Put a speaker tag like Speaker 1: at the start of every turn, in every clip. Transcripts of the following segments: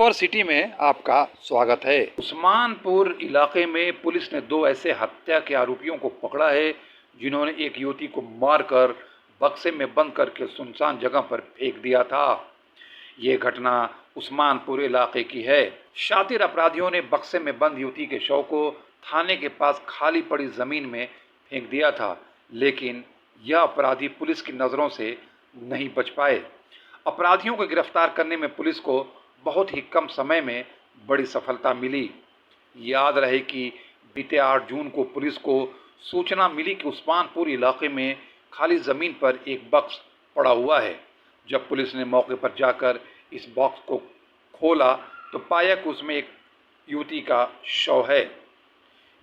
Speaker 1: For city में आपका स्वागत है। उस्मानपुर इलाके में पुलिस ने दो ऐसे हत्या के आरोपियों को पकड़ा है जिन्होंने एक युवती को मारकर बक्से में बंद करके सुनसान जगह पर फेंक दिया था। ये घटना उस्मानपुर इलाके की है। शातिर अपराधियों ने बक्से में बंद युवती के शव को थाने के पास खाली पड़ी जमीन में फेंक दिया था, लेकिन यह अपराधी पुलिस की नजरों से नहीं बच पाए। अपराधियों को गिरफ्तार करने में पुलिस को बहुत ही कम समय में बड़ी सफलता मिली। याद रहे कि बीते 8 जून को पुलिस को सूचना मिली कि उस्मानपुर इलाके में खाली ज़मीन पर एक बक्स पड़ा हुआ है। जब पुलिस ने मौके पर जाकर इस बॉक्स को खोला तो पाया कि उसमें एक युवती का शव है।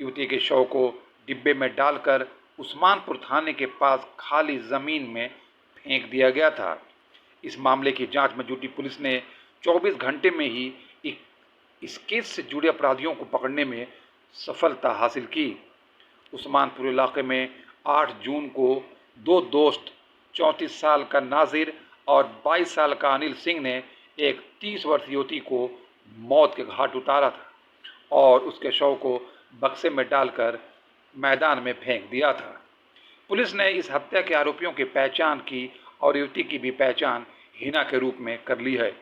Speaker 1: युवती के शव को डिब्बे में डालकर उस्मानपुर थाने के पास खाली ज़मीन में फेंक दिया गया था। इस मामले की जांच में जुटी पुलिस ने 24 घंटे में ही इस केस से जुड़े अपराधियों को पकड़ने में सफलता हासिल की। उस्मानपुर इलाके में 8 जून को दो दोस्त 34 साल का नाजिर और 22 साल का अनिल सिंह ने एक 30 वर्षीय युवती को मौत के घाट उतारा था और उसके शव को बक्से में डालकर मैदान में फेंक दिया था। पुलिस ने इस हत्या के आरोपियों की पहचान की और युवती की भी पहचान हिना के रूप में कर ली है।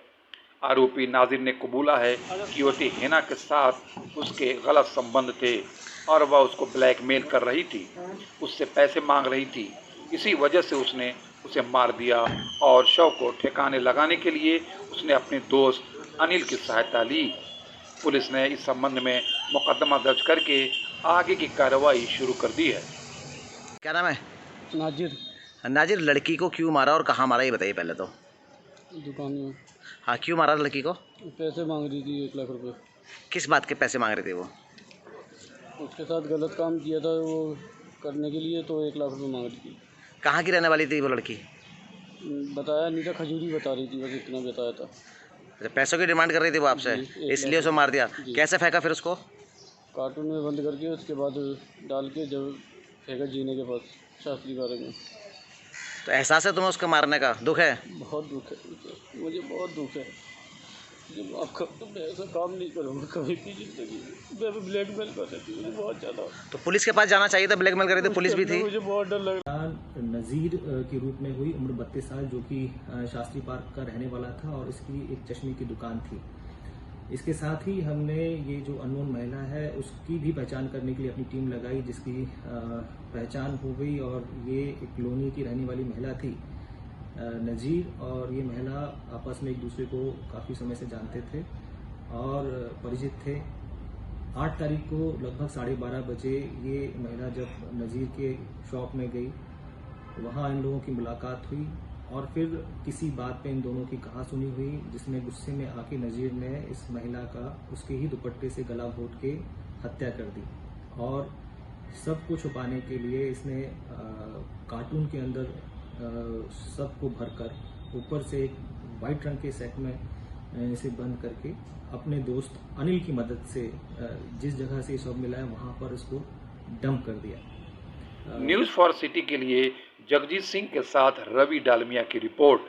Speaker 1: आरोपी नाजिर ने कबूला है कि युवती हिना के साथ उसके गलत संबंध थे और वह उसको ब्लैकमेल कर रही थी, उससे पैसे मांग रही थी। इसी वजह से उसने उसे मार दिया और शव को ठिकाने लगाने के लिए उसने अपने दोस्त अनिल की सहायता ली। पुलिस ने इस संबंध में मुकदमा दर्ज करके आगे की कार्रवाई शुरू कर दी है।
Speaker 2: क्या नाम है?
Speaker 3: नाजिर।
Speaker 2: नाजिर, लड़की को क्यों मारा और कहाँ मारा ये बताइए पहले तो।
Speaker 3: दुकान में।
Speaker 2: हाँ, क्यों मारा लड़की को?
Speaker 3: पैसे मांग रही थी 1 लाख रुपए।
Speaker 2: किस बात के पैसे मांग रहे थे वो?
Speaker 3: उसके साथ गलत काम किया था वो करने के लिए, तो 1 लाख रुपए मांग रही थी।
Speaker 2: कहाँ की रहने वाली थी वो लड़की?
Speaker 3: बताया नहीं था, खजूरी बता रही थी, बस इतना बताया था।
Speaker 2: अच्छा, पैसों की डिमांड कर रही थी वो आपसे, इसलिए उसे मार दिया। कैसे फेंका फिर उसको?
Speaker 3: कार्टून में बंद करके उसके बाद डाल के जब फेंका जीने के पास शास्त्री बारे में।
Speaker 2: तो एहसास है तुम्हें उसके मारने का? दुख है?
Speaker 3: बहुत दुख है मुझे, बहुत दुख है। जब आपका तो मैं ऐसा काम नहीं करूँगा कभी भी ज़िंदगी में। मैं ब्लैकमेल कर रही थी मुझे बहुत ज़्यादा। तो
Speaker 2: पुलिस के पास जाना चाहिए था, ब्लैकमेल कर रही थी, पुलिस भी थी।
Speaker 3: मुझे बहुत डर लग रहा।
Speaker 4: नज़ीर के रूप में हुई, उम्र 32 साल, जो कि शास्त्री पार्क का रहने वाला था और इसकी एक चश्मे की दुकान थी। इसके साथ ही हमने ये जो अननोन महिला है उसकी भी पहचान करने के लिए अपनी टीम लगाई, जिसकी पहचान हो गई और ये एक कॉलोनी की रहने वाली महिला थी। नज़ीर और ये महिला आपस में एक दूसरे को काफ़ी समय से जानते थे और परिचित थे। 8 तारीख को लगभग 12:30 बजे ये महिला जब नज़ीर के शॉप में गई, वहाँ इन लोगों की मुलाकात हुई और फिर किसी बात पे इन दोनों की कहासुनी हुई, जिसमें गुस्से में आके नज़ीर ने इस महिला का उसके ही दुपट्टे से गला घोंट के हत्या कर दी और सब को छुपाने के लिए इसने कार्टून के अंदर सबको भरकर ऊपर से एक वाइट रंग के सेट में इसे बंद करके अपने दोस्त अनिल की मदद से जिस जगह से शव मिला है वहां पर इसको डंप कर दिया।
Speaker 1: न्यूज़ फॉर सिटी के लिए जगजीत सिंह के साथ रवि डालमिया की रिपोर्ट।